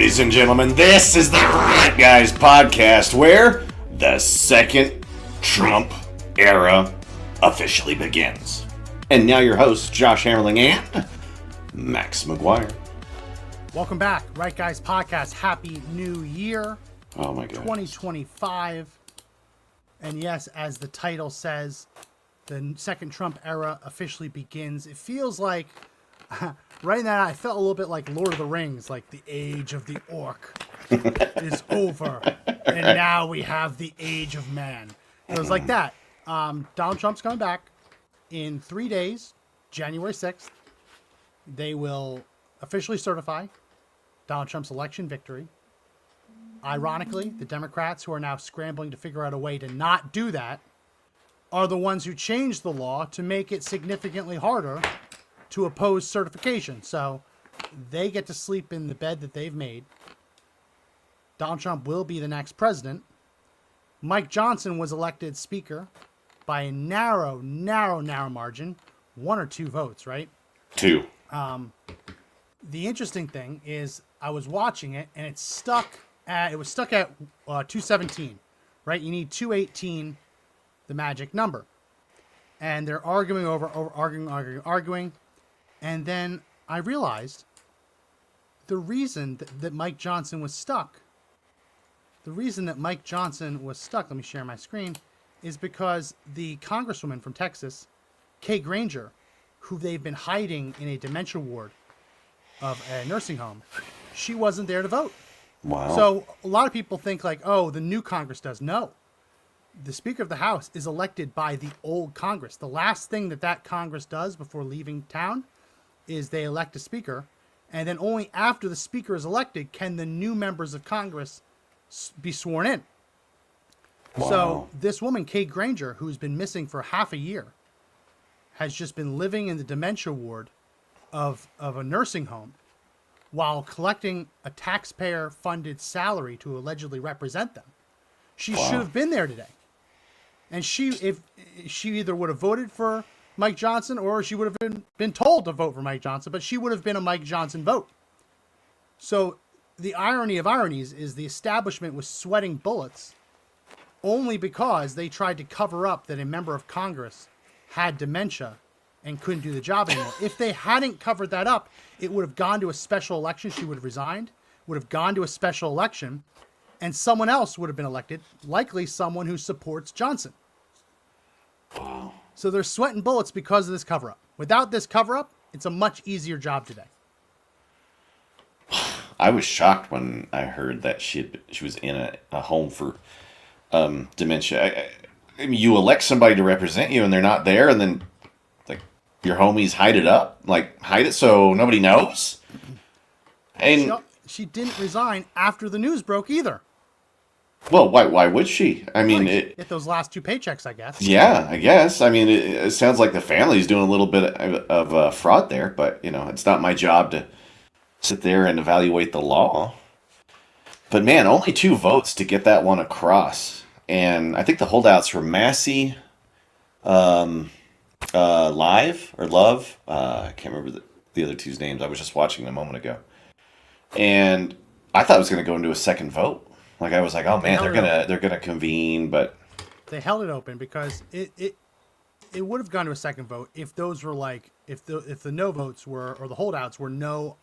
Ladies and gentlemen, this is the Right Guys podcast where the second Trump era officially begins. And now your hosts, Josh Hammerling and Max McGuire. Welcome back, Right Guys podcast. Happy New Year. Oh my God. 2025. And yes, as the title says, the second Trump era officially begins. It feels like, right now, I felt a little bit like Lord of the Rings, like the age of the orc is over. And now we have the age of man. It was like that. Donald Trump's coming back in 3 days, January 6th. They will officially certify Donald Trump's election victory. Ironically, the Democrats, who are now scrambling to figure out a way to not do that, are the ones who changed the law to make it significantly harder to oppose certification. So they get to sleep in the bed that they've made. Donald Trump will be the next president. Mike Johnson was elected speaker by a narrow margin. 1 or 2 votes, right? 2. The interesting thing is I was watching it and it was stuck at 217, right? You need 218, the magic number. And they're arguing arguing. And then I realized the reason that Mike Johnson was stuck, let me share my screen, is because the congresswoman from Texas, Kay Granger, who they've been hiding in a dementia ward of a nursing home, she wasn't there to vote. Wow. So a lot of people think like, oh, the new Congress does. No. The Speaker of the House is elected by the old Congress. The last thing that Congress does before leaving town is they elect a speaker, and then only after the speaker is elected can the new members of Congress be sworn in. Wow. So this woman, Kate Granger, who's been missing for half a year, has just been living in the dementia ward of a nursing home while collecting a taxpayer-funded salary to allegedly represent them. She should have been there today. And if she either would have voted for Mike Johnson or she would have been told to vote for Mike Johnson, but she would have been a Mike Johnson vote. So the irony of ironies is the establishment was sweating bullets only because they tried to cover up that a member of Congress had dementia and couldn't do the job anymore. If they hadn't covered that up, it would have gone to a special election. She would have resigned, would have gone to a special election, and someone else would have been elected, likely someone who supports Johnson. Wow. So they're sweating bullets because of this cover-up. Without this cover-up, it's a much easier job today. I was shocked when I heard that she was in a home for dementia. I mean, you elect somebody to represent you, and they're not there, and then like your homies hide it so nobody knows. And she didn't resign after the news broke either. Well, why would she? I mean, get those last 2 paychecks, I guess. Yeah, I guess. I mean, it sounds like the family's doing a little bit of fraud there, but it's not my job to sit there and evaluate the law. But man, only 2 votes to get that one across, and I think the holdouts were Massey, Live or Love. I can't remember the other 2's names. I was just watching them a moment ago, and I thought it was going to go into a second vote. Like I was like, oh man, they're gonna convene, but they held it open because it would have gone to a second vote if those were like if the no votes were or the holdouts were none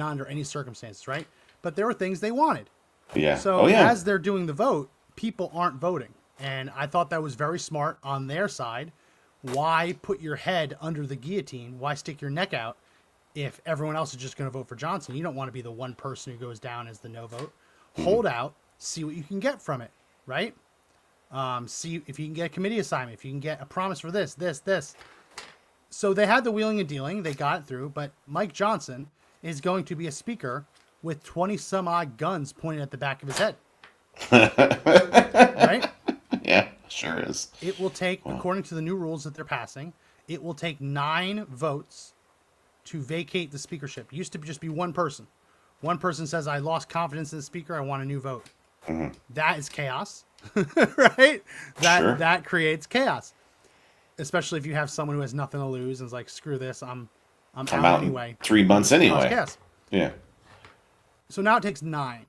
under any circumstances, right? But there were things they wanted. Yeah. So as they're doing the vote, people aren't voting, and I thought that was very smart on their side. Why put your head under the guillotine? Why stick your neck out if everyone else is just going to vote for Johnson? You don't want to be the one person who goes down as the no vote. Hold out, see what you can get from it, right? See if you can get a committee assignment, if you can get a promise for this. So they had the wheeling and dealing, they got it through, but Mike Johnson is going to be a speaker with 20 some odd guns pointed at the back of his head. Right? Yeah, sure is. It will take, according to the new rules that they're passing, it will take 9 votes to vacate the speakership. It used to just be one person. One person says, I lost confidence in the speaker, I want a new vote. Mm-hmm. That is chaos, right? That creates chaos. Especially if you have someone who has nothing to lose and is like, screw this, I'm out anyway. 3 months anyway. Chaos. Yeah. So now it takes 9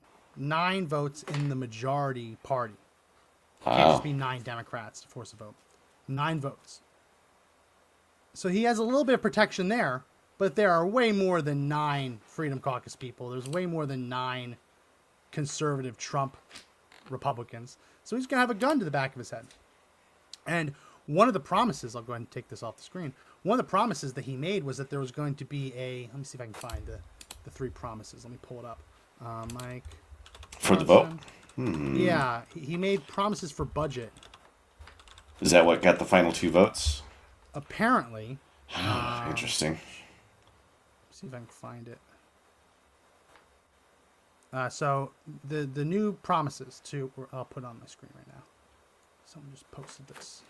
votes in the majority party. It can't Wow. just be 9 Democrats to force a vote. 9 votes. So he has a little bit of protection there, but there are way more than 9 Freedom Caucus people. There's way more than 9 conservative Trump Republicans. So he's going to have a gun to the back of his head. And one of the promises, I'll go ahead and take this off the screen. One of the promises that he made was that there was going to be let me see if I can find the 3 promises. Let me pull it up. Mike. For the vote? Yeah, he made promises for budget. Is that what got the final 2 votes? Apparently. Interesting. See if I can find it. So the new promises I'll put it on my screen right now. Someone just posted this.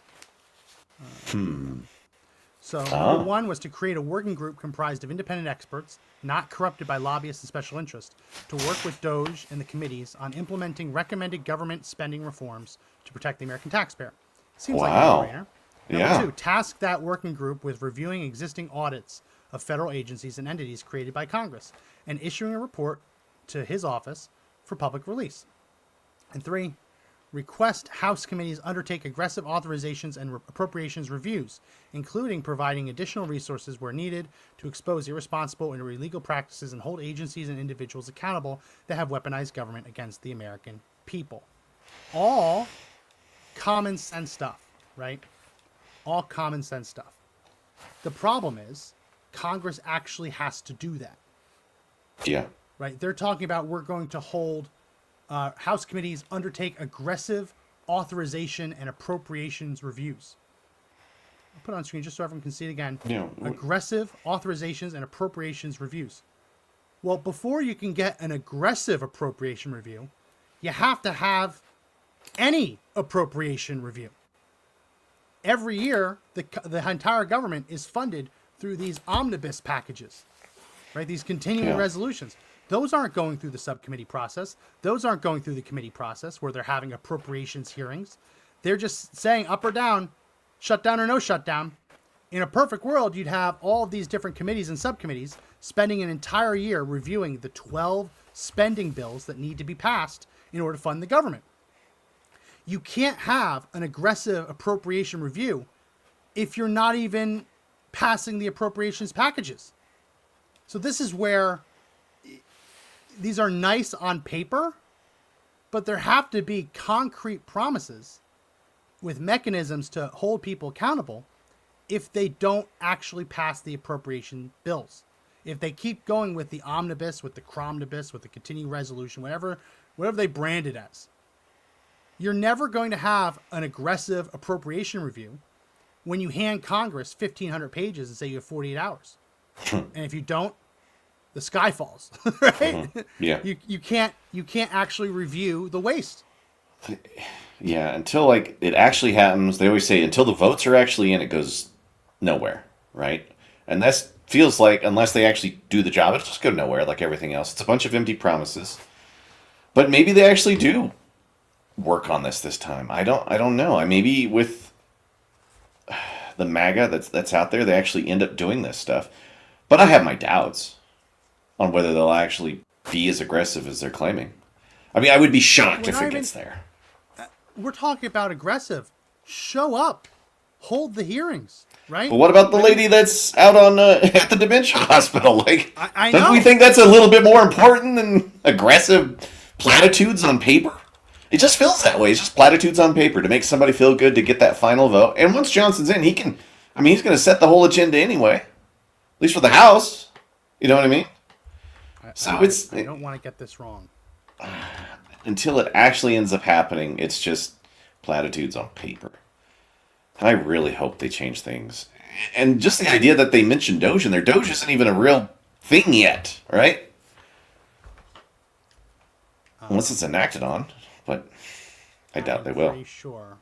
So number 1 was to create a working group comprised of independent experts, not corrupted by lobbyists and special interests, to work with DOJ and the committees on implementing recommended government spending reforms to protect the American taxpayer. Seems like a no-brainer. Number 2, task that working group with reviewing existing audits of federal agencies and entities created by Congress and issuing a report to his office for public release. And 3, request House committees undertake aggressive authorizations and appropriations reviews, including providing additional resources where needed to expose irresponsible and illegal practices and hold agencies and individuals accountable that have weaponized government against the American people. All common sense stuff, right? All common sense stuff. The problem is Congress actually has to do that. Yeah. Right? They're talking about we're going to hold House committees undertake aggressive authorization and appropriations reviews. I'll put it on screen just so everyone can see it again. Yeah. Aggressive authorizations and appropriations reviews. Well, before you can get an aggressive appropriation review, you have to have any appropriation review. Every year, the entire government is funded through these omnibus packages, right? These continuing resolutions. Those aren't going through the subcommittee process. Those aren't going through the committee process where they're having appropriations hearings. They're just saying up or down, shutdown or no shutdown. In a perfect world, you'd have all of these different committees and subcommittees spending an entire year reviewing the 12 spending bills that need to be passed in order to fund the government. You can't have an aggressive appropriation review if you're not even passing the appropriations packages. So this is where these are nice on paper, but there have to be concrete promises with mechanisms to hold people accountable if they don't actually pass the appropriation bills. If they keep going with the omnibus, with the cromnibus, with the continuing resolution, whatever they brand it as, you're never going to have an aggressive appropriation review when you hand Congress 1,500 pages and say you have 48 hours. And if you don't, the sky falls, right? Yeah. You can't actually review the waste. Yeah, until like it actually happens, they always say until the votes are actually in, it goes nowhere, right? And that feels like unless they actually do the job, it'll just go nowhere like everything else. It's a bunch of empty promises. But maybe they actually do work on this time. I don't know. Maybe with the MAGA that's out there, they actually end up doing this stuff. But I have my doubts on whether they'll actually be as aggressive as they're claiming. I mean, I would be shocked if it gets there. We're talking about aggressive. Show up. Hold the hearings, right? But what about the lady that's out on at the dementia hospital? Like, I know. don't we think that's a little bit more important than aggressive platitudes on paper? It just feels that way. It's just platitudes on paper to make somebody feel good to get that final vote. And once Johnson's in, he's going to set the whole agenda anyway. At least for the House. You know what I mean? I don't want to get this wrong. Until it actually ends up happening, it's just platitudes on paper. And I really hope they change things. And just the idea that they mentioned Doge in there. Doge isn't even a real thing yet, right? Unless it's enacted on, but I doubt they will. I'm pretty sure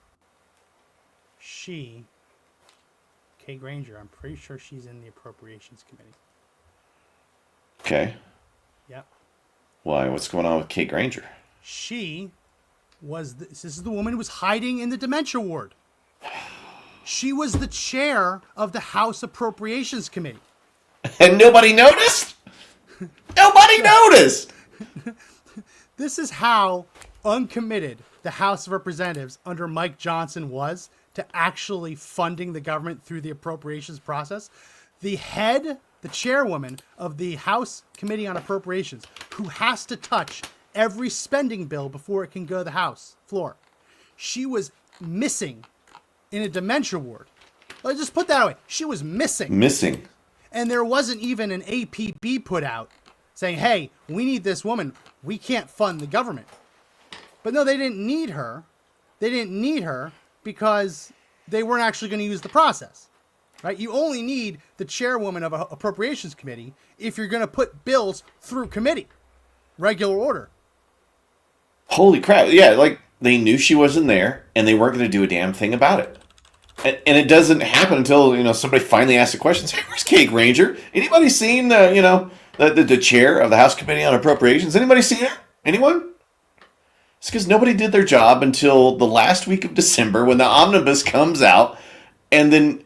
Kay Granger, I'm pretty sure she's in the Appropriations Committee. Okay. Yep. Why? What's going on with Kate Granger? She was, this is the woman who was hiding in the dementia ward. She was the chair of the House Appropriations Committee. And nobody noticed? Nobody noticed! This is how uncommitted the House of Representatives under Mike Johnson was to actually funding the government through the appropriations process. The chairwoman of the House Committee on Appropriations, who has to touch every spending bill before it can go to the House floor, she was missing in a dementia ward. Let's just put that away. She was missing. Missing. And there wasn't even an APB put out saying, hey, we need this woman. We can't fund the government. But no, they didn't need her. They didn't need her because they weren't actually going to use the process. Right? You only need the chairwoman of an appropriations committee if you're going to put bills through committee. Regular order. Holy crap. Yeah, like they knew she wasn't there and they weren't going to do a damn thing about it. And it doesn't happen until, somebody finally asks the questions. Hey, where's Kay Granger? Anybody seen, the chair of the House Committee on Appropriations? Anybody seen her? Anyone? It's because nobody did their job until the last week of December when the omnibus comes out, and then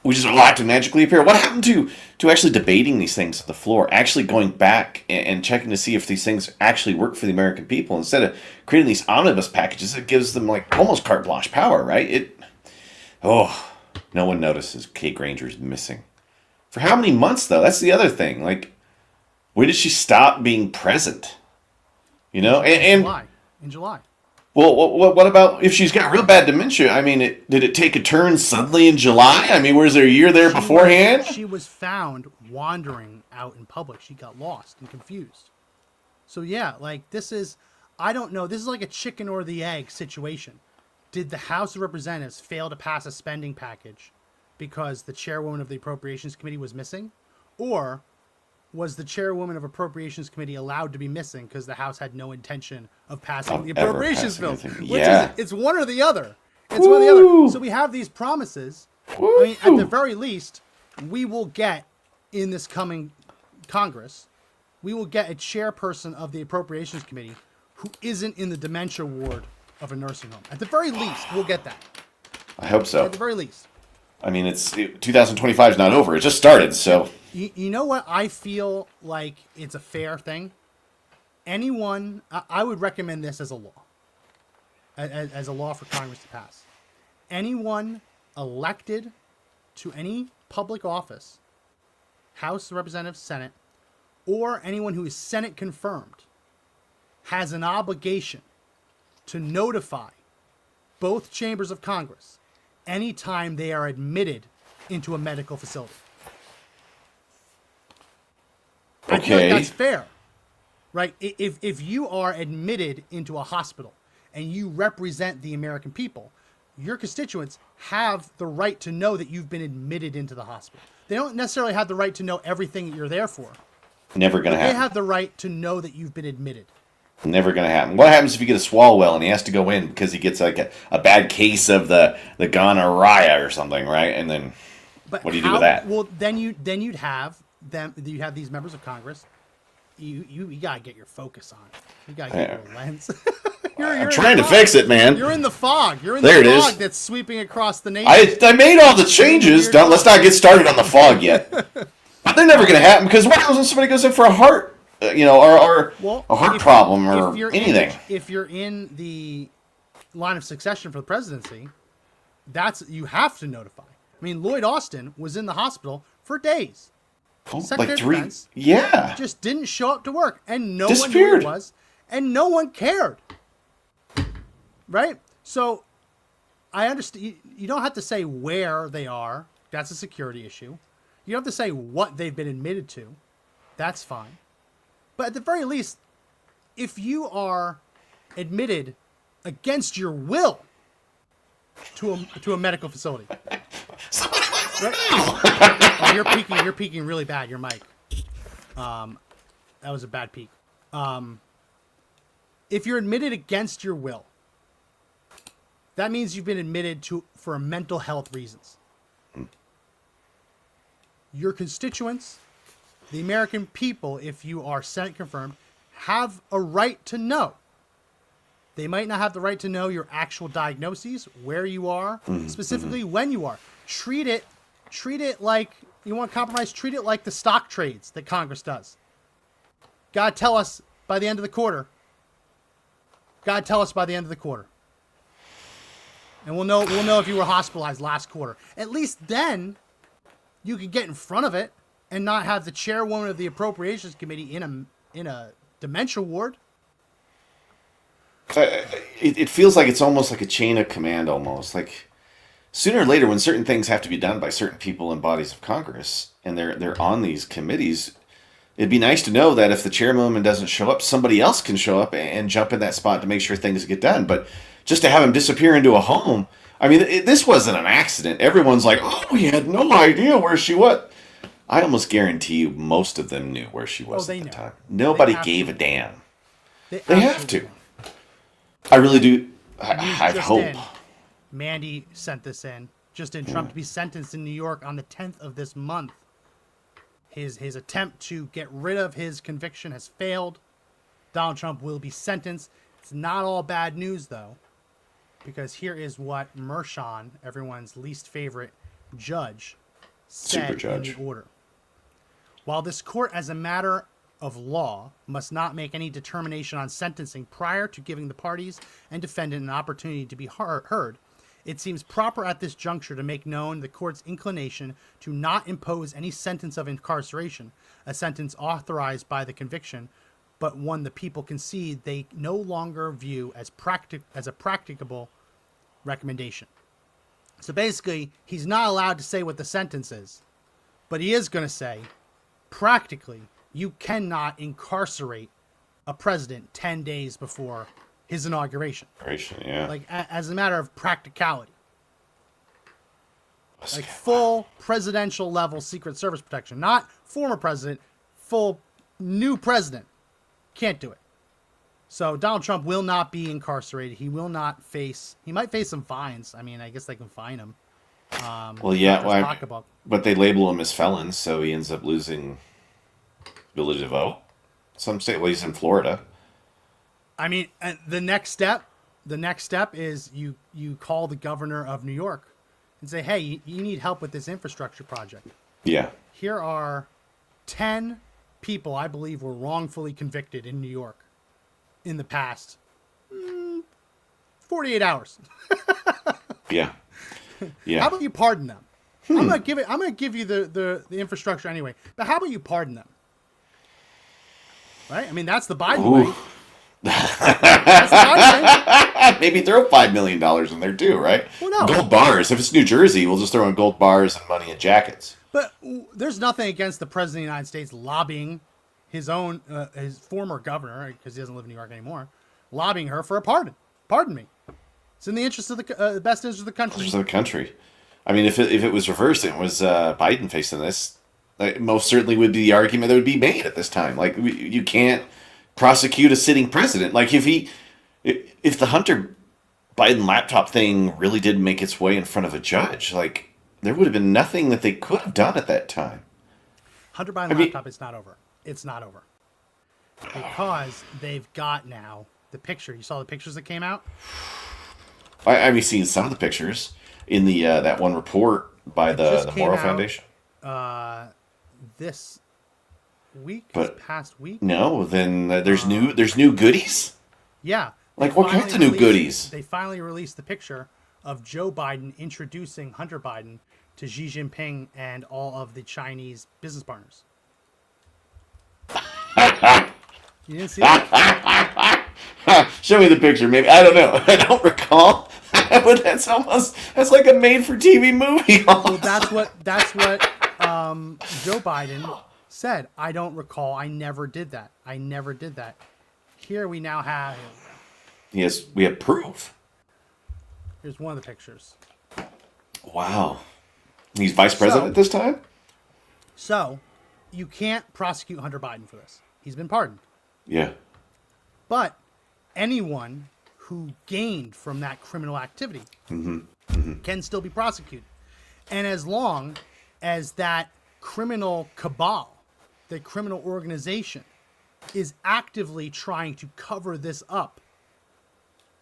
we just have to magically appear. What happened to actually debating these things at the floor, actually going back and checking to see if these things actually work for the American people instead of creating these omnibus packages? It gives them like almost carte blanche power, right? No one notices Kay Granger's missing. For how many months, though? That's the other thing. Like, when did she stop being present? In July. Well, what about if she's got real bad dementia? I mean, did it take a turn suddenly in July? I mean, was there a year there beforehand? She was found wandering out in public. She got lost and confused. So, yeah, like, I don't know. This is like a chicken or the egg situation. Did the House of Representatives fail to pass a spending package because the chairwoman of the Appropriations Committee was missing? Or was the chairwoman of Appropriations Committee allowed to be missing because the House had no intention of passing the appropriations bill? It's one or the other. It's one or the other. So we have these promises. Woo. I mean, at the very least, we will get in this coming Congress, we will get a chairperson of the Appropriations Committee who isn't in the dementia ward of a nursing home. At the very least, we'll get that. I hope so. At the very least. I mean, 2025 is not over. It just started, so. You know what? I feel like it's a fair thing. I would recommend this as a law. As a law for Congress to pass. Anyone elected to any public office, House of Representatives, Senate, or anyone who is Senate confirmed, has an obligation to notify both chambers of Congress anytime they are admitted into a medical facility. Okay. I feel like that's fair, right? If you are admitted into a hospital and you represent the American people, your constituents have the right to know that you've been admitted into the hospital. They don't necessarily have the right to know everything that you're there for. Never going to happen. They have the right to know that you've been admitted. Never going to happen. What happens if you get a swallow well and he has to go in because he gets like a bad case of the gonorrhea or something, right? And then what do you do with that? Well, then you'd have these members of Congress. You gotta get your focus on it. You gotta get your lens. I'm trying to fix it, man. You're in the fog. You're in the fog that's sweeping across the nation. I made all the changes. Let's not get started on the fog yet. But they're never going to happen because what happens when somebody goes in for a heart, or a heart problem or anything? If you're in the line of succession for the presidency, you have to notify. I mean, Lloyd Austin was in the hospital for days. Like 3, yeah. Just didn't show up to work, and no Disappeared. one knew who it was, and no one cared. Right? So, I understand. You don't have to say where they are. That's a security issue. You don't have to say what they've been admitted to. That's fine. But at the very least, if you are admitted against your will to a medical facility, right? Oh, you're peaking really bad. Your mic. That was a bad peak. If you're admitted against your will, that means you've been admitted for mental health reasons. Your constituents, the American people, if you are Senate confirmed, have a right to know. They might not have the right to know your actual diagnoses, where you are, specifically when you are. Treat it like, you want to compromise, treat it like the stock trades that Congress does. Gotta tell us by the end of the quarter. God, tell us by the end of the quarter. And we'll know if you were hospitalized last quarter. At least then you could get in front of it and not have the chairwoman of the Appropriations Committee in a dementia ward. It feels like it's almost like a chain of command almost. Like sooner or later when certain things have to be done by certain people in bodies of Congress and they're on these committees, it'd be nice to know that if the chairwoman doesn't show up, somebody else can show up and jump in that spot to make sure things get done. But just to have him disappear into a home, I mean, this wasn't an accident. Everyone's like, oh, we had no idea where she was. I almost guarantee you most of them knew where she was at the time. Nobody gave a damn. They have to. I really do. I hope. Mandy sent this in. Just in Trump to be sentenced in New York on the 10th of this month. His attempt to get rid of his conviction has failed. Donald Trump will be sentenced. It's not all bad news, though, because here is what Mershon, everyone's least favorite judge, said in the order. While this court, as a matter of law, must not make any determination on sentencing prior to giving the parties and defendant an opportunity to be heard, it seems proper at this juncture to make known the court's inclination to not impose any sentence of incarceration, a sentence authorized by the conviction, but one the people concede they no longer view as a practicable recommendation. So basically, he's not allowed to say what the sentence is, but he is going to say, practically, you cannot incarcerate a president 10 days before his inauguration. Yeah. Like, as a matter of practicality. Like, full presidential level Secret Service protection. Not former president, full new president. Can't do it. So Donald Trump will not be incarcerated. He will not face... He might face some fines. I mean, I guess they can fine him. Well, but they label him as felons, so he ends up losing ability to vote. Some state, well, he's in Florida. I mean, the next step is you call the governor of New York and say, hey, you need help with this infrastructure project. Yeah. Here are 10 people I believe were wrongfully convicted in New York in the past 48 hours. Yeah. How about you pardon them? I'm gonna give you the infrastructure anyway. But how about you pardon them? Right? I mean, that's the Biden way. That's the Biden way. Maybe throw $5 million in there too, right? Well, no. Gold bars. If it's New Jersey, we'll just throw in gold bars and money and jackets. But there's nothing against the president of the United States lobbying his former governor, because he doesn't live in New York anymore, lobbying her for a pardon. Pardon me. It's in the interest of the best interest of the country. Interest of the country. I mean, if it was reversed, it was Biden facing this. Most certainly would be the argument that would be made at this time. Like, you can't prosecute a sitting president. Like, if the Hunter Biden laptop thing really did make its way in front of a judge, like, there would have been nothing that they could have done at that time. Hunter Biden laptop is not over. It's not over. Because they've got now the picture. You saw the pictures that came out? I've seen some of the pictures in the that one report by the Moral Foundation. This past week? No, then there's new goodies? Yeah. Like, what kinds of new goodies? They finally released the picture of Joe Biden introducing Hunter Biden to Xi Jinping and all of the Chinese business partners. You didn't see that? Show me the picture, maybe. I don't know. I don't recall. But that's like a made-for-TV movie. Well, that's what Joe Biden said. I don't recall. I never did that. Here we now have... Yes, we have proof. Here's one of the pictures. Wow. He's vice president at this time? So, you can't prosecute Hunter Biden for this. He's been pardoned. Yeah. But anyone who gained from that criminal activity can still be prosecuted. And as long as that criminal cabal, the criminal organization, is actively trying to cover this up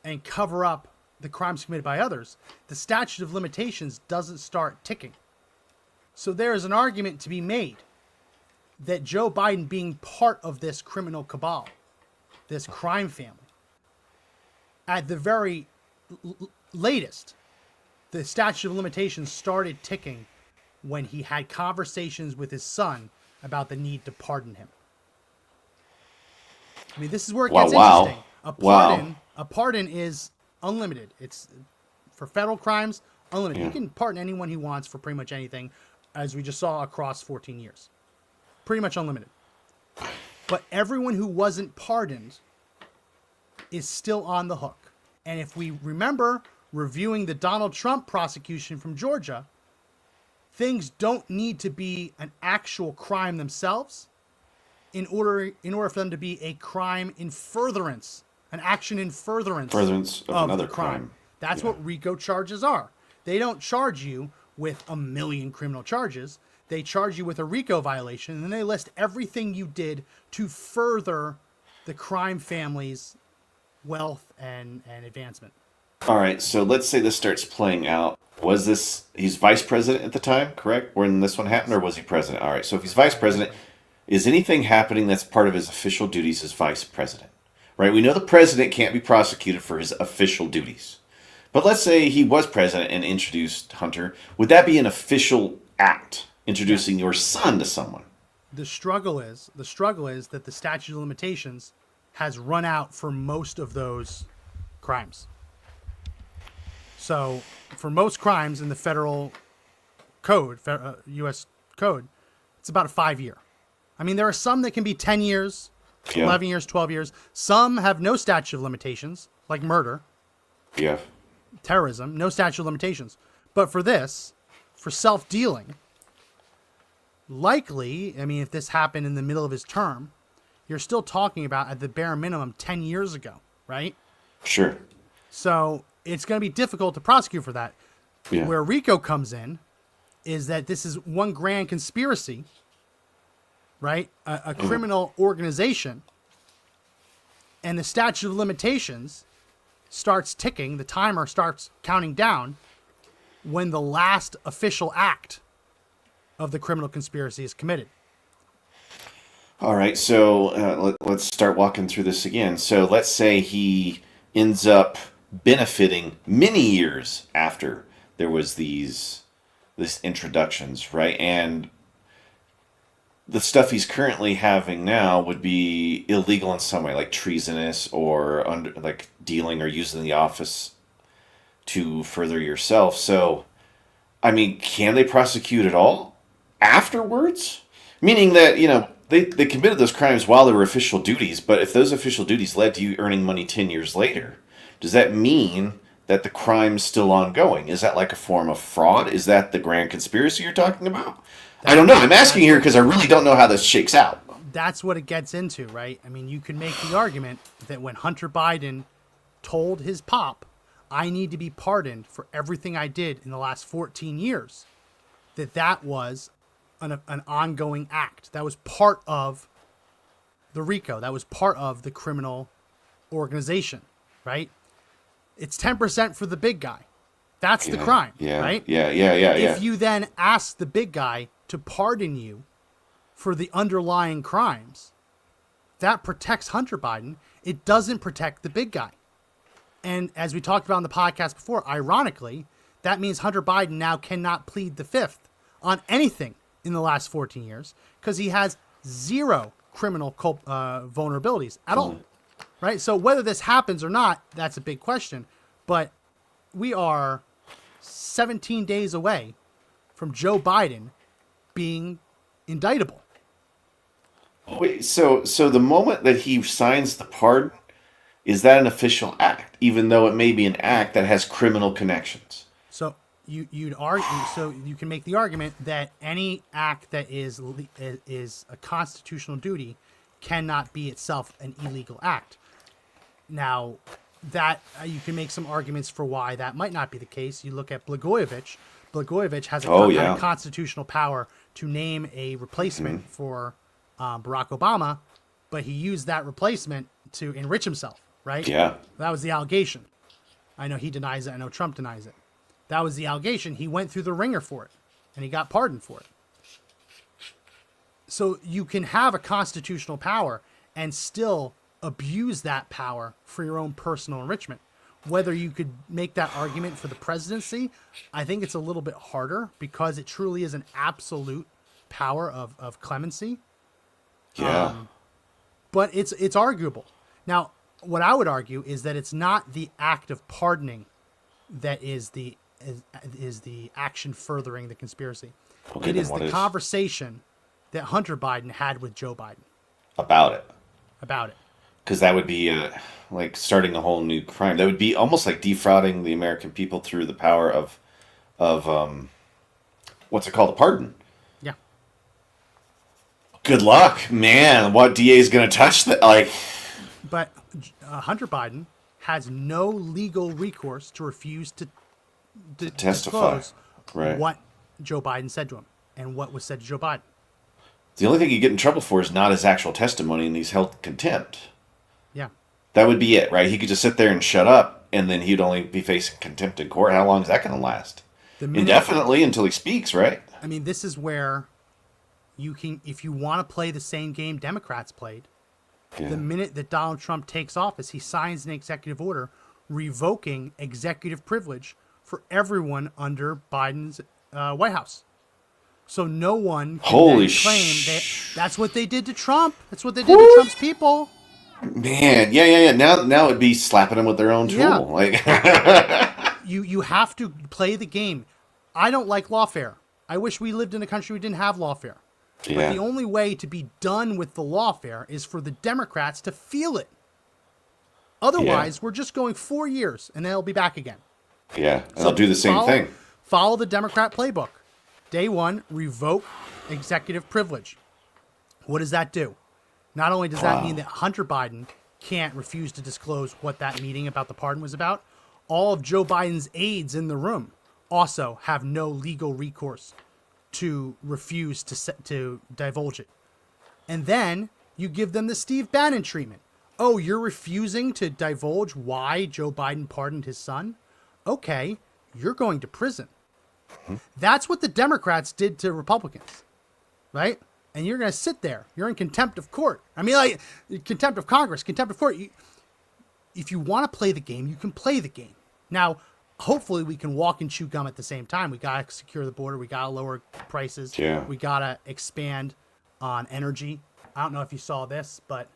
and cover up the crimes committed by others, the statute of limitations doesn't start ticking. So there is an argument to be made that Joe Biden being part of this criminal cabal this crime family. At the very latest, the statute of limitations started ticking when he had conversations with his son about the need to pardon him. I mean, this is where it gets interesting. A pardon is unlimited. It's for federal crimes, unlimited. You can pardon anyone he wants for pretty much anything, as we just saw across 14 years. Pretty much unlimited. But everyone who wasn't pardoned is still on the hook. And if we remember reviewing the Donald Trump prosecution from Georgia, things don't need to be an actual crime themselves in order for them to be a crime in furtherance, an action in furtherance of another crime. That's what RICO charges are. They don't charge you with a million criminal charges. They charge you with a RICO violation, and then they list everything you did to further the crime family's wealth and advancement. All right, so let's say this starts playing out. He's vice president at the time, correct? When this one happened, or was he president? All right, so if he's vice president, is anything happening that's part of his official duties as vice president? Right, we know the president can't be prosecuted for his official duties. But let's say he was president and introduced Hunter. Would that be an official act, introducing your son to someone? The struggle is that the statute of limitations has run out for most of those crimes. So, for most crimes in the federal code, U.S. code, it's about a 5-year. I mean, there are some that can be 10 years, 11 years, 12 years. Some have no statute of limitations, like murder. Yeah. Terrorism, no statute of limitations. But for this, for self-dealing, likely, I mean, if this happened in the middle of his term, you're still talking about, at the bare minimum, 10 years ago, right? Sure. So it's going to be difficult to prosecute for that. Yeah. Where RICO comes in is that this is one grand conspiracy, right? A criminal organization, and the statute of limitations starts ticking, the timer starts counting down when the last official act of the criminal conspiracy is committed. All right, so let's start walking through this again. So let's say he ends up benefiting many years after there was these introductions, right? And the stuff he's currently having now would be illegal in some way, like treasonous or like dealing or using the office to further yourself. So, I mean, can they prosecute at all afterwards? Meaning that, they committed those crimes while they were official duties, but if those official duties led to you earning money 10 years later, does that mean that the crime's still ongoing? Is that like a form of fraud? Is that the grand conspiracy you're talking about? I don't know. I'm asking here because I really don't know how this shakes out. That's what it gets into, right? I mean, you can make the argument that when Hunter Biden told his pop, I need to be pardoned for everything I did in the last 14 years, that was an ongoing act. That was part of the RICO. That was part of the criminal organization, right? It's 10% for the big guy. That's the crime, right? Yeah. If you then ask the big guy to pardon you for the underlying crimes, that protects Hunter Biden. It doesn't protect the big guy. And as we talked about in the podcast before, ironically, that means Hunter Biden now cannot plead the fifth on anything in the last 14 years because he has zero criminal vulnerabilities at all, right? So whether this happens or not, that's a big question. But we are 17 days away from Joe Biden being indictable. Wait, so the moment that he signs the pardon, is that an official act, even though it may be an act that has criminal connections? So you'd argue, so you can make the argument that any act that is a constitutional duty cannot be itself an illegal act. Now, that you can make some arguments for why that might not be the case. You look at Blagojevich. Blagojevich has a constitutional power to name a replacement for Barack Obama, but he used that replacement to enrich himself, right? Yeah. That was the allegation. I know he denies it. I know Trump denies it. That was the allegation. He went through the ringer for it, and he got pardoned for it. So you can have a constitutional power and still abuse that power for your own personal enrichment. Whether you could make that argument for the presidency, I think it's a little bit harder because it truly is an absolute power of clemency. Yeah. But it's arguable. Now, what I would argue is that it's not the act of pardoning that is the action furthering the conspiracy. Okay, It then is what the is? conversation that Hunter Biden had with Joe Biden About it. about it. Because that would be like starting a whole new crime. That would be almost like defrauding the American people through the power of what's it called? A pardon. Yeah. Good luck, man. What DA is going to touch that? Like, But Hunter Biden has no legal recourse to refuse to testify. disclose Right. what Joe Biden said to him and what was said to Joe Biden. The only thing you get in trouble for is not his actual testimony, and he's held contempt. Yeah. That would be it, right? He could just sit there and shut up, and then he'd only be facing contempt in court. How long is that going to last? Indefinitely until he speaks, right? I mean, this is where you can, if you want to play the same game Democrats played, Yeah. the minute that Donald Trump takes office, he signs an executive order revoking executive privilege for everyone under Biden's White House. So no one can Holy then claim sh- that's what they did to Trump. That's what they did to Trump's people. Man, yeah. Now it'd be slapping them with their own tool. Yeah. Like, You have to play the game. I don't like lawfare. I wish we lived in a country we didn't have lawfare. But yeah, the only way to be done with the lawfare is for the Democrats to feel it. Otherwise, we're just going 4 years and then it'll be back again. yeah, and they'll do the same thing. Follow the Democrat playbook. Day one, revoke executive privilege. What does that do? Not only does that mean that Hunter Biden can't refuse to disclose what that meeting about the pardon was about, all of Joe Biden's aides in the room also have no legal recourse to refuse to divulge it. And then you give them the Steve Bannon treatment. Oh, you're refusing to divulge why Joe Biden pardoned his son? Okay, you're going to prison. That's what the Democrats did to Republicans, right? And you're going to sit there. You're in contempt of court. I mean, like, contempt of Congress, contempt of court. If you want to play the game, you can play the game. Now, hopefully we can walk and chew gum at the same time. We got to secure the border. We got to lower prices. Yeah. We got to expand on energy. I don't know if you saw this, but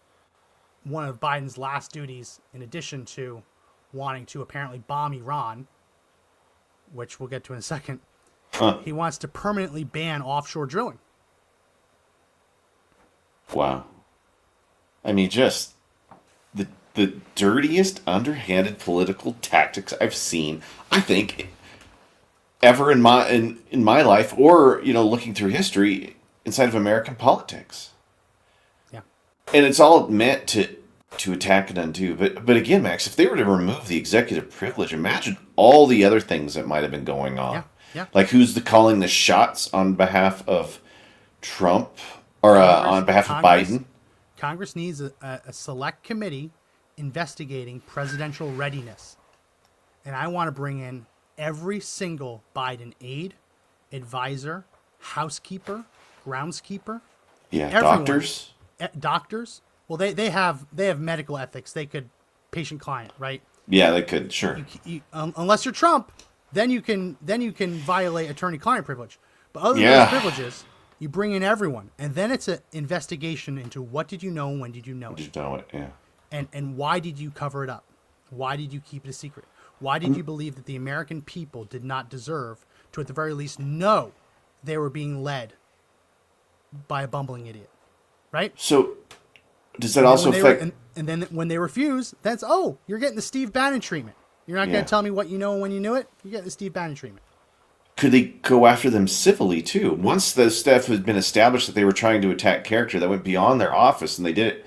one of Biden's last duties, in addition to wanting to apparently bomb Iran, which we'll get to in a second, he wants to permanently ban offshore drilling. Wow. I mean, just the dirtiest, underhanded political tactics I've seen, I think, ever in my life, or looking through history inside of American politics. Yeah. And it's all meant to attack and undo. But again, Max, if they were to remove the executive privilege, imagine all the other things that might have been going on. Yeah. Yeah. Like who's calling the shots on behalf of Trump or on behalf of Biden? Congress needs a select committee investigating presidential readiness. And I want to bring in every single Biden aide, advisor, housekeeper, groundskeeper. Yeah, everyone. doctors. Doctors. Well, they have medical ethics. They could patient-client, right? Yeah, they could, sure. Unless you're Trump, then you can violate attorney-client privilege. But other than Yeah. those privileges, you bring in everyone, and then it's an investigation into what did you know and when did you know it, Did you know it? Yeah. and why did you cover it up? Why did you keep it a secret? Why did you believe that the American people did not deserve to, at the very least, know they were being led by a bumbling idiot, right? So, does that also affect? And then when they refuse, that's, you're getting the Steve Bannon treatment. You're not Yeah. going to tell me what you know and when you knew it. You get the Steve Bannon treatment. Could they go after them civilly too? Once the stuff had been established that they were trying to attack character that went beyond their office, and they did it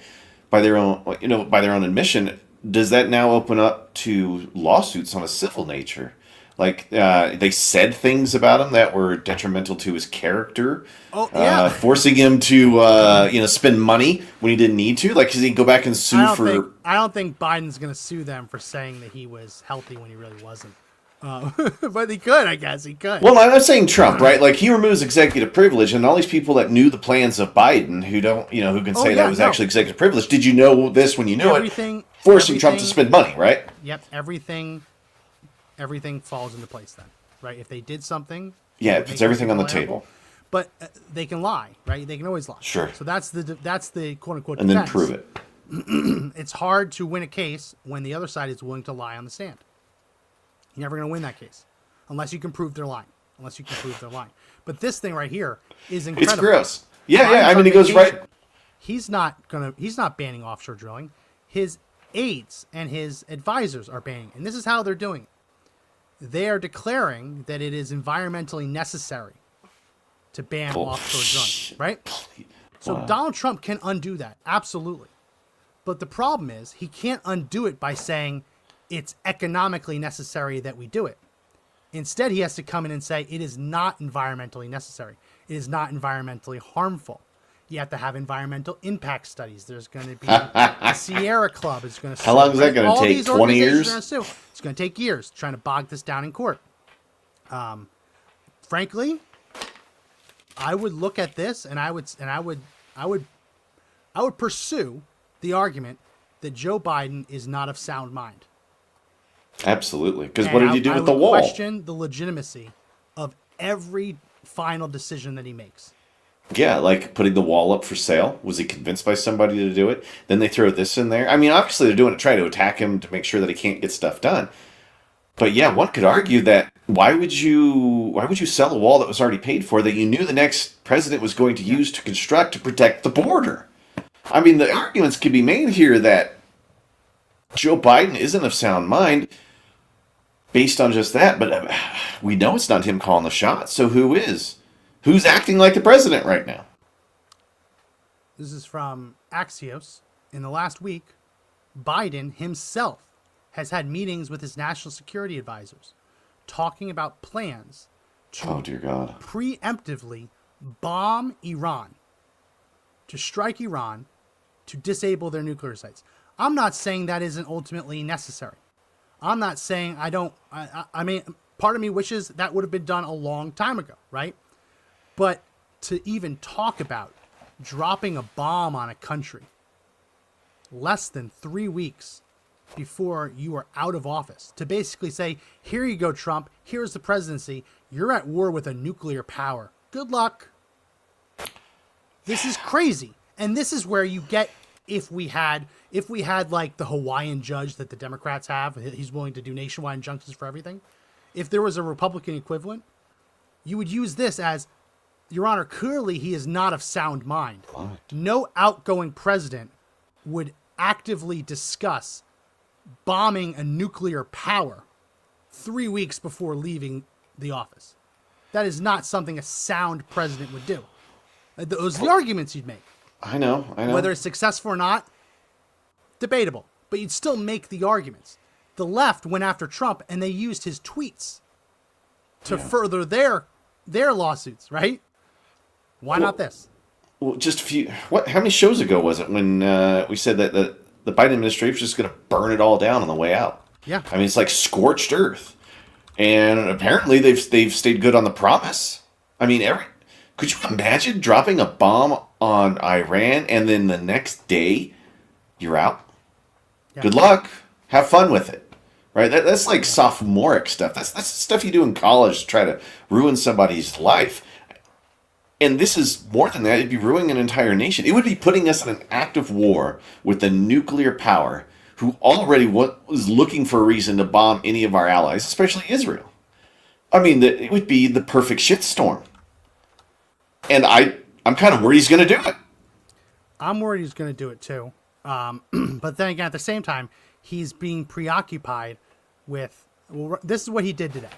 by their own, by their own admission, does that now open up to lawsuits on a civil nature? Like they said things about him that were detrimental to his character, forcing him to spend money when he didn't need to. Like, does he go back and sue I don't think Biden's going to sue them for saying that he was healthy when he really wasn't. But he could, I guess. He could. Well, I'm not saying Trump, right? Like he removes executive privilege, and all these people that knew the plans of Biden, who don't, who can say that was actually executive privilege. Did you know this when you knew it? Forcing Trump to spend money, right? Yep, everything falls into place then, right? If they did something, yeah, it puts everything on the table. But they can lie, right? They can always lie. Sure. So that's the quote unquote and defense. then prove it. It's hard to win a case when the other side is willing to lie on the stand. You're never going to win that case unless you can prove they're lying. But this thing right here is incredible. It's gross. Yeah. I mean, he goes right. He's not banning offshore drilling. His aides and his advisors are banning, and this is how they're doing it. They are declaring that it is environmentally necessary to ban offshore drilling, right? So Donald Trump can undo that, absolutely. But the problem is he can't undo it by saying it's economically necessary that we do it. Instead, he has to come in and say it is not environmentally necessary. It is not environmentally harmful. You have to have environmental impact studies. There's going to be a Sierra Club. It's going to How long is that going to take? 20 years? It's going to take years trying to bog this down in court. Frankly, I would look at this and I would pursue the argument that Joe Biden is not of sound mind. Absolutely. Because what did you do with the wall? I would question the legitimacy of every final decision that he makes. Yeah, like putting the wall up for sale. Was he convinced by somebody to do it? Then they throw this in there. I mean, obviously they're doing it to try to attack him to make sure that he can't get stuff done. But yeah, one could argue that why would you sell a wall that was already paid for that you knew the next president was going to use to construct to protect the border? I mean, the arguments could be made here that Joe Biden isn't of sound mind based on just that, but we know it's not him calling the shots. So who is? Who's acting like the president right now? This is from Axios. In the last week, Biden himself has had meetings with his national security advisors talking about plans to preemptively bomb Iran, to strike Iran, to disable their nuclear sites. I'm not saying that isn't ultimately necessary. I'm not saying I mean, part of me wishes that would have been done a long time ago, right? But to even talk about dropping a bomb on a country less than 3 weeks before you are out of office, to basically say, here you go, Trump, here's the presidency, you're at war with a nuclear power. Good luck. This is crazy. And this is where you get, if we had like the Hawaiian judge that the Democrats have, he's willing to do nationwide injunctions for everything. If there was a Republican equivalent, you would use this as, Your Honor, clearly he is not of sound mind. What? No outgoing president would actively discuss bombing a nuclear power 3 weeks before leaving the office. That is not something a sound president would do. Those are the arguments you'd make. I know. Whether it's successful or not, debatable. But you'd still make the arguments. The left went after Trump and they used his tweets to further their lawsuits, right? Why not this? Well, just a few. How many shows ago was it when we said that the Biden administration was just going to burn it all down on the way out? Yeah. I mean, it's like scorched earth, and apparently they've stayed good on the promise. I mean, could you imagine dropping a bomb on Iran and then the next day you're out? Yeah. Good luck. Have fun with it. Right? That's like sophomoric stuff. That's stuff you do in college to try to ruin somebody's life. And this is more than that. It'd be ruining an entire nation. It would be putting us in an active war with a nuclear power who already was looking for a reason to bomb any of our allies, especially Israel. I mean, it would be the perfect shitstorm. And I'm kind of worried he's going to do it. I'm worried he's going to do it too. But then again, at the same time, he's being preoccupied with, this is what he did today.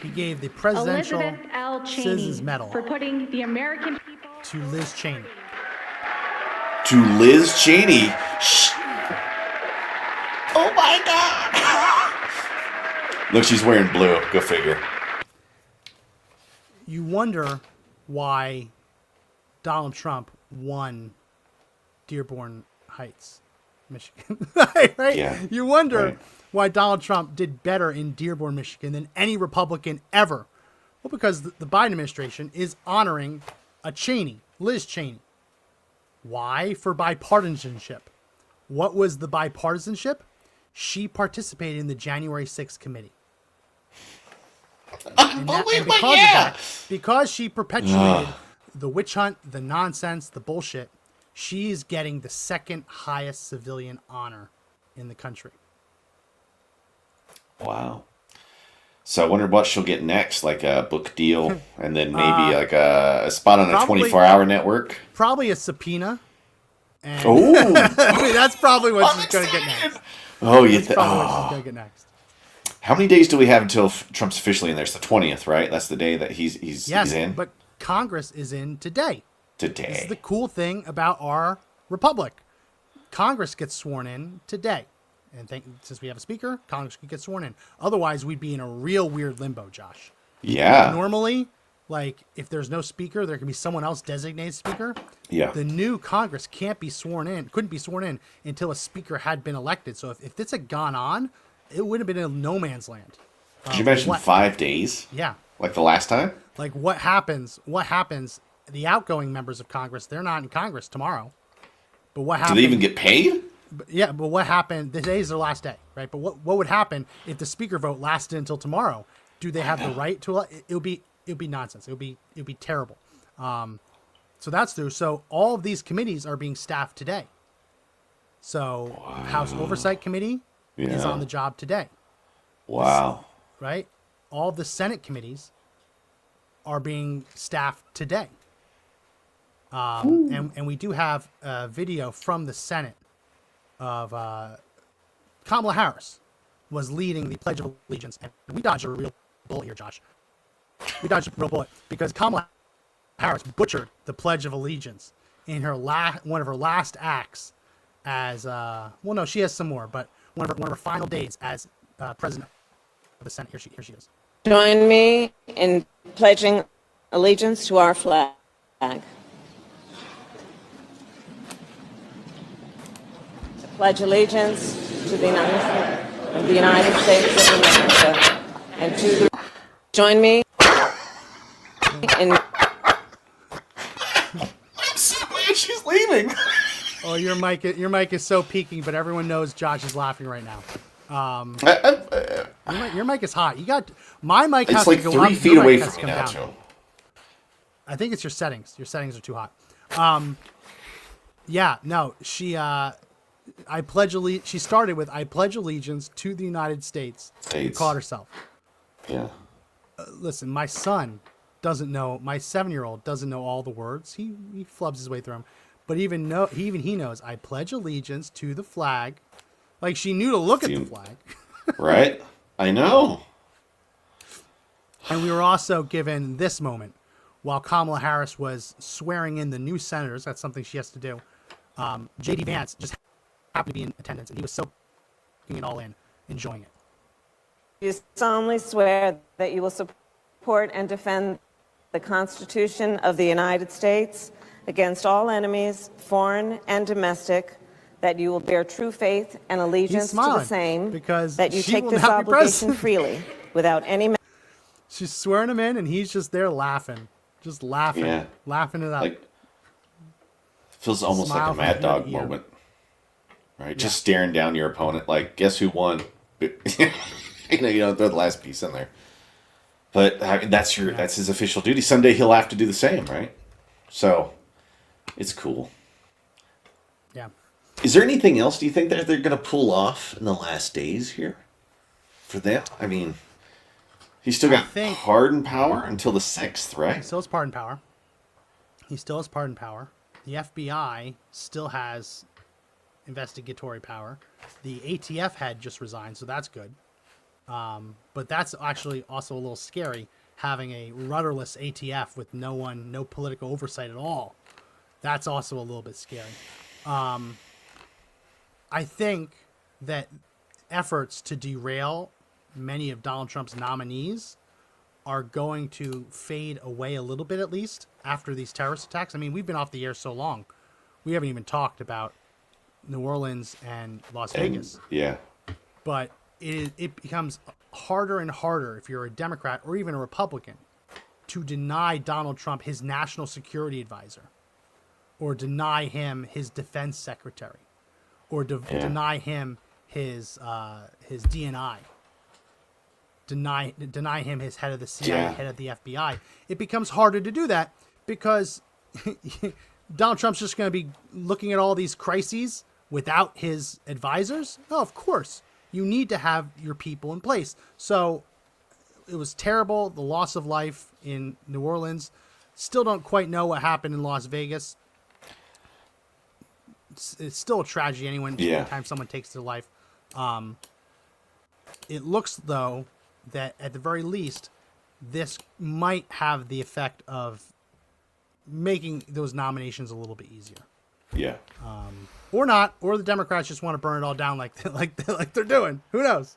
He gave the Presidential Elizabeth L. Citizens Medal for putting the American people to Liz Cheney. To Liz Cheney. Oh my God! Look, she's wearing blue. Go figure. You wonder why Donald Trump won Dearborn Heights. Michigan, right? Yeah. You wonder Right. why Donald Trump did better in Dearborn, Michigan than any Republican ever. Well, because the Biden administration is honoring a Cheney, Liz Cheney. Why? For bipartisanship. What was the bipartisanship? She participated in the January 6th committee. And because of that, because she perpetuated the witch hunt, the nonsense, the bullshit, she's getting the second highest civilian honor in the country. Wow. So I wonder what she'll get next, like a book deal, and then maybe like a spot on a probably- 24-hour network. Probably a subpoena. And Oh, I mean, that's probably what she's going to get next. oh, you That's probably what she's going to get next. How many days do we have until Trump's officially in there? It's the 20th, right? That's the day that he's Yes, in but Congress is in today. This is today. the cool thing about our republic. Congress gets sworn in today. And since we have a speaker, Congress could get sworn in. Otherwise, we'd be in a real weird limbo, Josh. Yeah, Normally, like, if there's no speaker, there can be someone else designated speaker. yeah. The new Congress couldn't be sworn in until a speaker had been elected. So if this had gone on, it would have been in no man's land. Could you imagine 5 days? Yeah. Like the last time? Like what happens, the outgoing members of Congress, they're not in Congress tomorrow. But what Do happened? they even get paid? Yeah, but what happened? Today is their last day, right? But what would happen if the speaker vote lasted until tomorrow? Do they have the right to elect? It would be nonsense. It would be terrible. So that's through. So all of these committees are being staffed today. So House Oversight Committee is Yeah. on the job today, Wow. right? All of the Senate committees are being staffed today. And we do have a video from the Senate of Kamala Harris was leading the Pledge of Allegiance. And we dodged a real bullet here, Josh. We dodged a real bullet because Kamala Harris butchered the Pledge of Allegiance in her one of her last acts as well. No, she has some more, but one of her final days as president of the Senate. Here she is. Join me in pledging allegiance to our flag. To pledge allegiance to the United States of America and to the. Join me in. I'm so glad she's leaving. Oh, your mic is so peaking, but everyone knows Josh is laughing right now. Your mic is hot. You got my mic has It's like to go 3 up. feet Your away mic has from to me come now, down. too. I think it's your settings. Your settings are too hot. Yeah, no, she started with I pledge allegiance to the United States. She States. called herself. Yeah. Listen, my son doesn't know. My 7-year-old doesn't know all the words. He flubs his way through them. But even he knows I pledge allegiance to the flag. Like she knew to look at the flag. Right? I know. And we were also given this moment while Kamala Harris was swearing in the new senators. That's something she has to do. J.D. Vance just happened to be in attendance, and he was soaking it all in, enjoying it. You solemnly swear that you will support and defend the Constitution of the United States against all enemies, foreign and domestic, that you will bear true faith and allegiance to the smiling same, because that you she take will this not be obligation president. freely without any. She's swearing him in, and he's just there laughing, Yeah. laughing it up. Like, feels almost Smile like a from Mad ear Dog to ear. moment. Right? Just staring down your opponent like, guess who won? you don't throw the last piece in there. But I mean, that's his official duty. Someday he'll have to do the same, right? So, it's cool. Yeah. Is there anything else do you think that they're going to pull off in the last days here for them? I mean, he's still got think- pardon power until the 6th, right? He still has pardon power. The FBI still has investigatory power. The ATF had just resigned, so that's good. But that's actually also a little scary, having a rudderless ATF with no political oversight at all. That's also a little bit scary. I think that efforts to derail many of Donald Trump's nominees are going to fade away a little bit, at least after these terrorist attacks. I mean, we've been off the air so long, we haven't even talked about New Orleans and Las And Vegas. yeah, But it becomes harder and harder if you're a Democrat or even a Republican to deny Donald Trump his national security advisor, or deny him his defense secretary, or deny him his DNI, deny him his head of the CIA, head of the FBI. It becomes harder to do that because Donald Trump's just going to be looking at all these crises without his advisors. Oh, of course, you need to have your people in place. So it was terrible, the loss of life in New Orleans. Still don't quite know what happened in Las Vegas. It's still a tragedy anytime someone takes their life. It looks, though, that at the very least, this might have the effect of making those nominations a little bit easier. yeah. Or not, or the Democrats just want to burn it all down like they're doing. Who knows?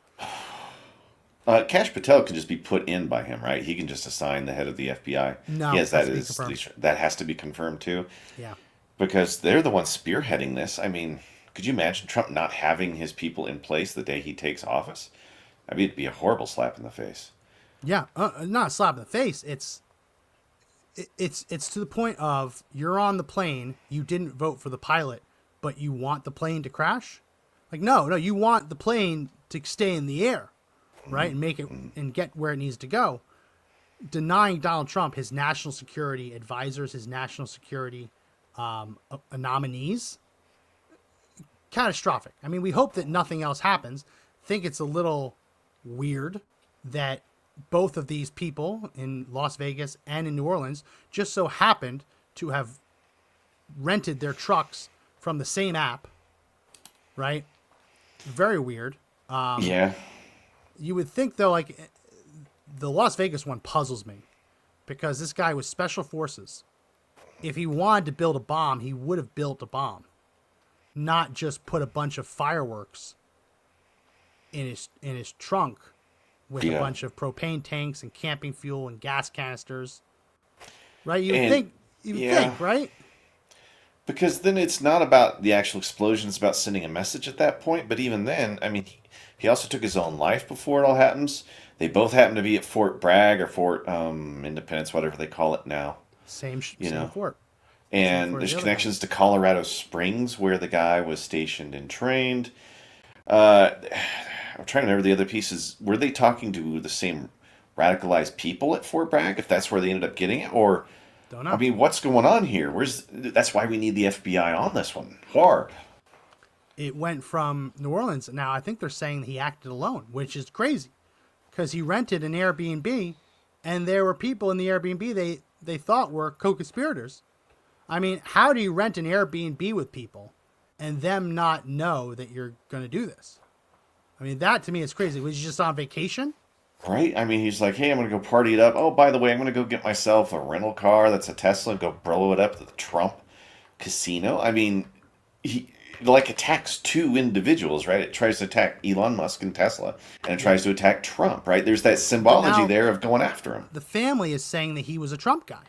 Kash Patel can just be put in by him, right? He can just assign the head of the FBI. No, yes, it has to be confirmed. that has to be confirmed too. Yeah. Because they're the ones spearheading this. I mean, could you imagine Trump not having his people in place the day he takes office? I mean, it'd be a horrible slap in the face. Yeah, not a slap in the face. It's to the point of you're on the plane, you didn't vote for the pilot, but you want the plane to crash. Like, no, you want the plane to stay in the air, right, and make it and get where it needs to go. Denying Donald Trump his national security advisors, his national security nominees, catastrophic. I mean, we hope that nothing else happens. Think it's a little weird that both of these people in Las Vegas and in New Orleans just so happened to have rented their trucks from the same app, right? Very weird. Yeah. You would think, though, like, the Las Vegas one puzzles me because this guy was special forces. If he wanted to build a bomb, he would have built a bomb, not just put a bunch of fireworks in his trunk with a bunch of propane tanks and camping fuel and gas canisters. Right? You would think, right? Because then it's not about the actual explosion, it's about sending a message at that point. But even then, I mean, he also took his own life before it all happens. They both happen to be at Fort Bragg or Fort Independence, whatever they call it now. Same know. fort. And Same fort there's the other connections to Colorado Springs, where the guy was stationed and trained. I'm trying to remember the other pieces. Were they talking to the same radicalized people at Fort Bragg, if that's where they ended up getting it? Or, Don't know. I mean, what's going on here? That's why we need the FBI on this one. Hard. It went from New Orleans. Now, I think they're saying he acted alone, which is crazy because he rented an Airbnb and there were people in the Airbnb they thought were co-conspirators. I mean, how do you rent an Airbnb with people and them not know that you're going to do this? I mean, that to me is crazy. Was he just on vacation? Right? I mean, he's like, hey, I'm going to go party it up. Oh, by the way, I'm going to go get myself a rental car that's a Tesla and go blow it up at the Trump casino. I mean, he like attacks two individuals, right? It tries to attack Elon Musk and Tesla, and it tries to attack Trump, right? There's that symbology there of going after him. The family is saying that he was a Trump guy,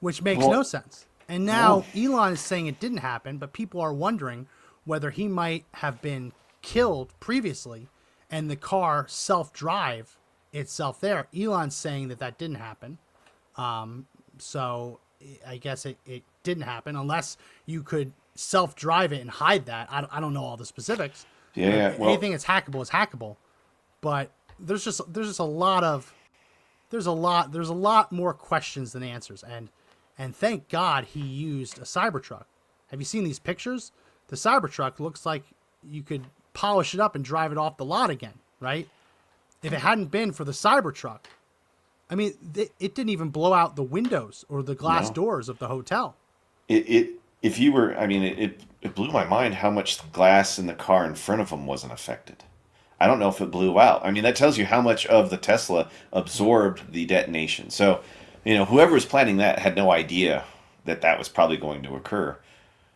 which makes no sense. And now Elon is saying it didn't happen, but people are wondering whether he might have been killed previously and the car self-drive itself there. Elon's saying that didn't happen. So I guess it didn't happen unless you could self-drive it and hide that. I don't know all the specifics. Yeah. Well, anything that's hackable is hackable, but there's just a lot more questions than answers. And thank God he used a Cybertruck. Have you seen these pictures? The Cybertruck looks like you could polish it up and drive it off the lot again, right? If it hadn't been for the Cybertruck, I mean, it didn't even blow out the windows or the glass doors of the hotel. It blew my mind how much glass in the car in front of him wasn't affected. I don't know if it blew out. I mean, that tells you how much of the Tesla absorbed the detonation. So, whoever was planning that had no idea that was probably going to occur.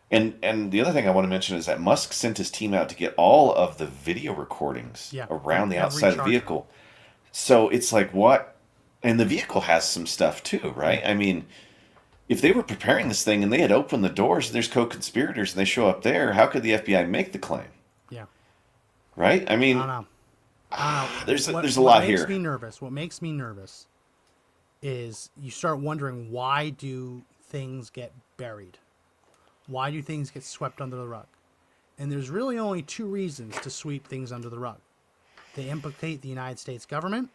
And the other thing I want to mention is that Musk sent his team out to get all of the video recordings around the outside of the vehicle. So it's like, what? And the vehicle has some stuff too, right? I mean, if they were preparing this thing and they had opened the doors, and there's co-conspirators, and they show up there, how could the FBI make the claim? Yeah. Right? I I mean, don't know. I don't know. there's a lot What makes here. me nervous? What makes me nervous is you start wondering, why do things get buried? Why do things get swept under the rug? And there's really only two reasons to sweep things under the rug. They implicate the United States government,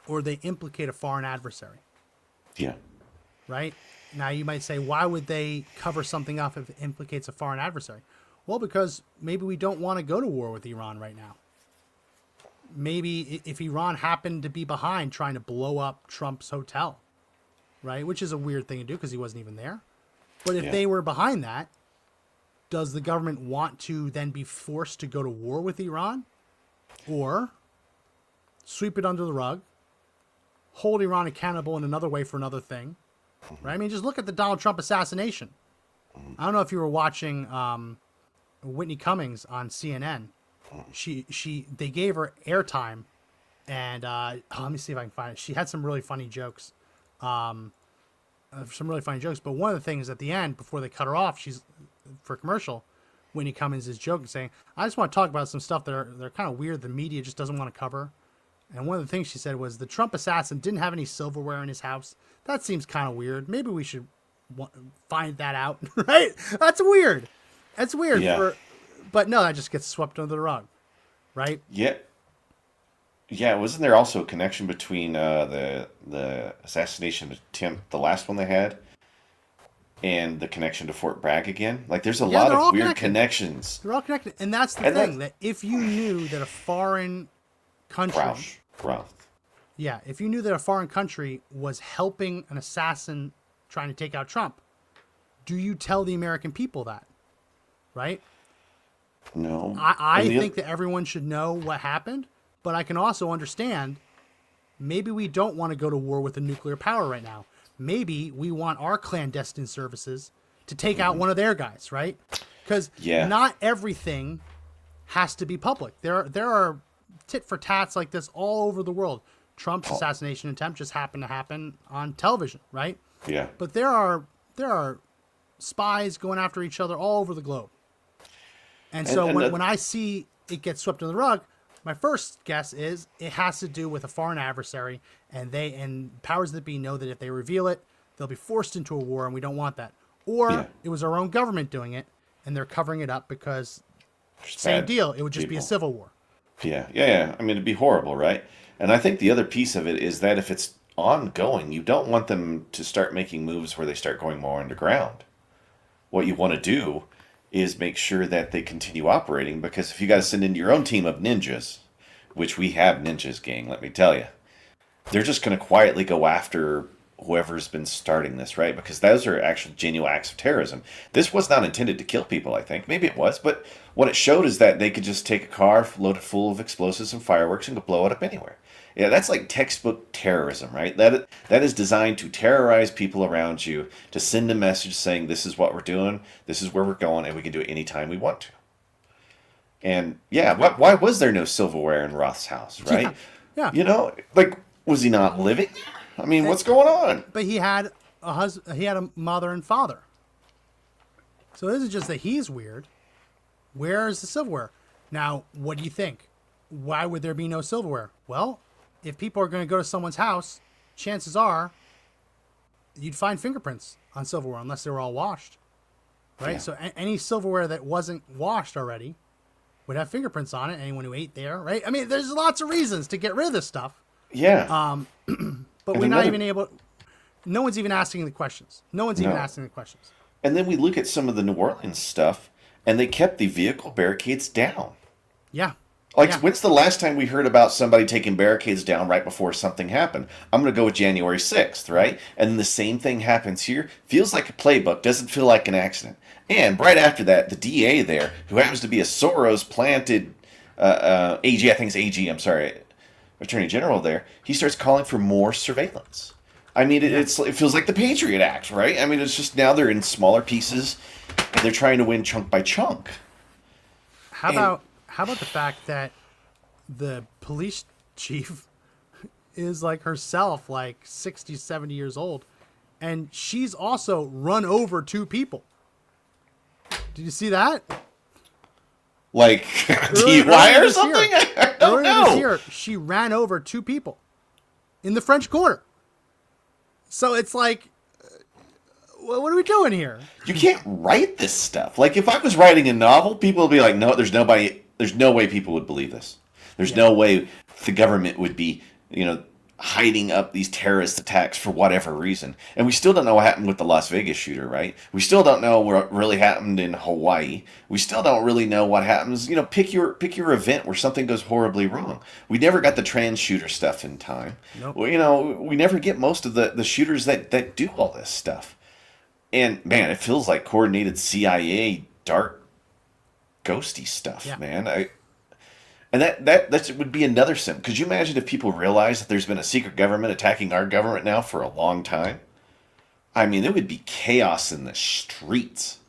or they implicate a foreign adversary. Yeah. Right? Now you might say, why would they cover something up if it implicates a foreign adversary? Well, because maybe we don't want to go to war with Iran right now. Maybe if Iran happened to be behind trying to blow up Trump's hotel, right? Which is a weird thing to do because he wasn't even there. But if they were behind that, does the government want to then be forced to go to war with Iran? Or sweep it under the rug, hold Iran accountable in another way for another thing, right? I mean, just look at the Donald Trump assassination. I don't know if you were watching Whitney Cummings on CNN. They gave her airtime, and let me see if I can find it. She had some really funny jokes, but one of the things at the end before they cut her off, she's for commercial. Whitney Cummings is joking, saying, "I just want to talk about some stuff that are kind of weird. The media just doesn't want to cover." And one of the things she said was, "The Trump assassin didn't have any silverware in his house. That seems kind of weird. Maybe we should find that out." Right? That's weird. That's weird. Yeah. But no, that just gets swept under the rug, right? Yeah. Yeah, wasn't there also a connection between the assassination attempt, the last one they had, and the connection to Fort Bragg again? Like, there's a lot they're of all weird connected. connections. They're all connected, and that's the And thing. That if you knew that a foreign country, Roush. yeah, if you knew that a foreign country was helping an assassin trying to take out Trump, do you tell the American people that? Right? No. I think that everyone should know what happened, but I can also understand maybe we don't want to go to war with a nuclear power right now. Maybe we want our clandestine services to take out one of their guys, right? Because not everything has to be public. There are tit for tats like this all over the world. Trump's assassination attempt just happened to happen on television, right? Yeah. But there are spies going after each other all over the globe. And so when I see it get swept under the rug, my first guess is it has to do with a foreign adversary, and powers that be know that if they reveal it, they'll be forced into a war, and we don't want that. Or it was our own government doing it, and they're covering it up because same deal. It would just be a civil war. Yeah. I mean, it'd be horrible, right? And I think the other piece of it is that if it's ongoing, you don't want them to start making moves where they start going more underground. What you want to do is make sure that they continue operating, because if you got to send in your own team of ninjas, which we have ninjas, gang, let me tell you, they're just going to quietly go after whoever's been starting this, right? Because those are actual genuine acts of terrorism. This was not intended to kill people, I think. Maybe it was, but what it showed is that they could just take a car loaded full of explosives and fireworks and go blow it up anywhere. Yeah, that's like textbook terrorism, right? That is designed to terrorize people around you, to send a message saying this is what we're doing, this is where we're going, and we can do it anytime we want to. And why was there no silverware in Roth's house, right? Yeah. You know, like, was he not living there? I mean, what's going on? But he had a husband, he had a mother and father. So it isn't just that he's weird. Where is the silverware? Now, what do you think? Why would there be no silverware? Well, if people are going to go to someone's house, chances are you'd find fingerprints on silverware unless they were all washed, right? Yeah. So any silverware that wasn't washed already would have fingerprints on it. Anyone who ate there, right? I mean, there's lots of reasons to get rid of this stuff. Yeah. But we're not even able. No one's even asking the questions. No one's even asking the questions. And then we look at some of the New Orleans stuff, and they kept the vehicle barricades down. Yeah. Like, when's the last time we heard about somebody taking barricades down right before something happened? I'm going to go with January 6th, right? And then the same thing happens here. Feels like a playbook, doesn't feel like an accident. And right after that, the DA there, who happens to be a Soros-planted AG, I think it's AG, I'm sorry, Attorney General there, he starts calling for more surveillance. I mean, it feels like the Patriot Act, right? I mean, it's just now they're in smaller pieces, and they're trying to win chunk by chunk. How about the fact that the police chief is like herself, like 60, 70 years old, And she's also run over 2 people. Did you see that? Like DUI or something? I don't Earlier this know. year, she ran over 2 people in the French Quarter. So it's like, what are we doing here? You can't write this stuff. Like if I was writing a novel, people would be like, no, there's no way people would believe this. There's no way the government would be, hiding up these terrorist attacks for whatever reason. And we still don't know what happened with the Las Vegas shooter, right? We still don't know what really happened in Hawaii. We still don't really know what happens. Pick your event where something goes horribly wrong. We never got the trans shooter stuff in time. Nope. Well, we never get most of the shooters that do all this stuff. And man, it feels like coordinated CIA dark ghosty stuff, man. And that would be another sim. Could you imagine if people realized that there's been a secret government attacking our government now for a long time? I mean, there would be chaos in the streets.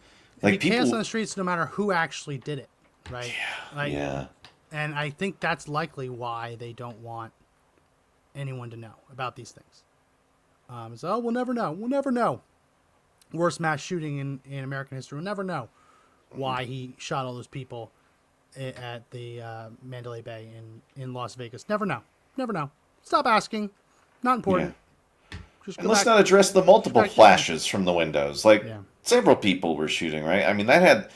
Like chaos on the streets, no matter who actually did it, right? Yeah. And I think that's likely why they don't want anyone to know about these things. So we'll never know. We'll never know. Worst mass shooting in American history. We'll never know why he shot all those people at the Mandalay Bay in Las Vegas. Never know. Never know. Stop asking. Not important. Yeah. Just and let's not address the multiple flashes from the windows. Like several people were shooting, right? I mean, that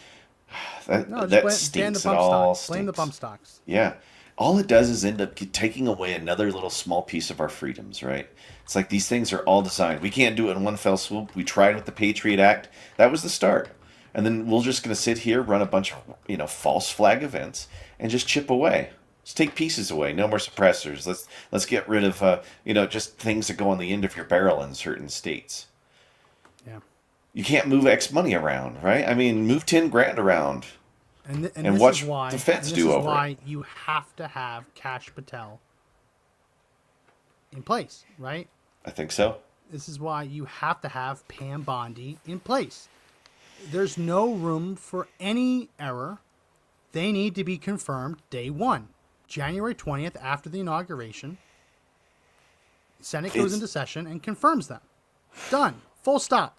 stinks. It all stinks. Blame the bump stocks. Yeah. All it does is end up taking away another little small piece of our freedoms, right? It's like these things are all designed. We can't do it in one fell swoop. We tried with the Patriot Act. That was the start. And then we're just going to sit here, run a bunch of, false flag events, and just chip away. Just take pieces away. No more suppressors. Let's get rid of, just things that go on the end of your barrel in certain states. Yeah. You can't move X money around, right? I mean, move 10 grand around. And watch the feds do over it. This is why you have to have Kash Patel in place, right? I think so. This is why you have to have Pam Bondi in place. There's no room for any error. They need to be confirmed day one. January 20th, after the inauguration, Senate goes into session and confirms them. Done. Full stop.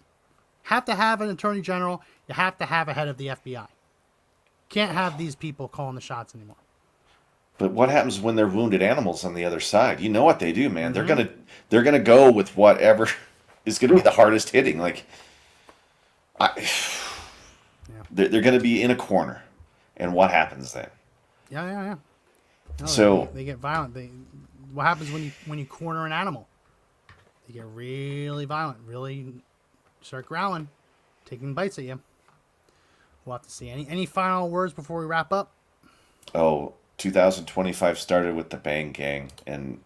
Have to have an attorney general. You have to have a head of the FBI. Can't have these people calling the shots anymore. But what happens when they're wounded animals on the other side? You know what they do, man. Mm-hmm. They're gonna go with whatever is gonna be the hardest hitting. Like, they're gonna be in a corner, and what happens then? Yeah. No, so they get violent. What happens when you corner an animal? They get really violent, really start growling, taking bites at you. We'll have to see. Any final words before we wrap up? 2025 started with the Bang Gang, and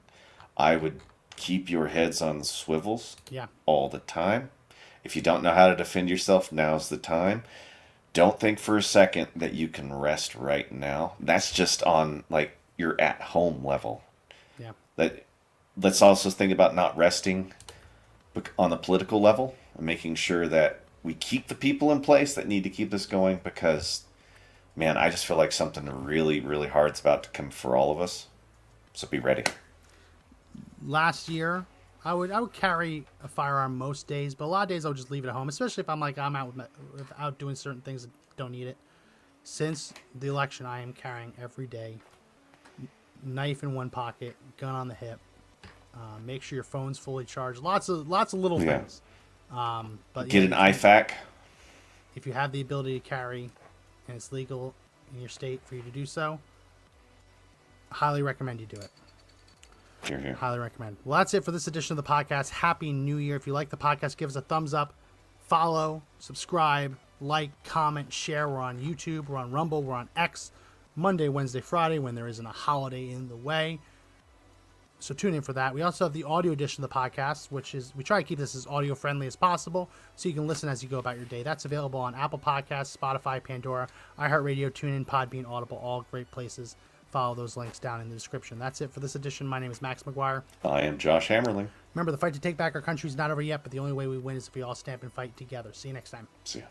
I would keep your heads on swivels all the time. If you don't know how to defend yourself, now's the time. Don't think for a second that you can rest right now. That's just on like your at-home level. Yeah. Let's also think about not resting on the political level and making sure that we keep the people in place that need to keep this going, because, man, I just feel like something really, really hard's about to come for all of us. So be ready. Last year, I would carry a firearm most days, but a lot of days I would just leave it at home, especially if I'm out doing certain things that don't need it. Since the election, I am carrying every day. Knife in one pocket, gun on the hip. Make sure your phone's fully charged. Lots of little things. But get an IFAC. If you have the ability to carry, and it's legal in your state for you to do so, highly recommend you do it. Here. Highly recommend. Well, that's it for this edition of the podcast. Happy New Year. If you like the podcast, give us a thumbs up, follow, subscribe, like, comment, share. We're on YouTube. We're on Rumble. We're on X. Monday, Wednesday, Friday, when there isn't a holiday in the way. So tune in for that. We also have the audio edition of the podcast, which is, we try to keep this as audio friendly as possible so you can listen as you go about your day. That's available on Apple Podcasts, Spotify, Pandora, iHeartRadio, TuneIn, Podbean, Audible, all great places. Follow those links down in the description. That's it for this edition. My name is Max McGuire. I am Josh Hammerling. Remember, the fight to take back our country is not over yet, but the only way we win is if we all stand and fight together. See you next time. See ya.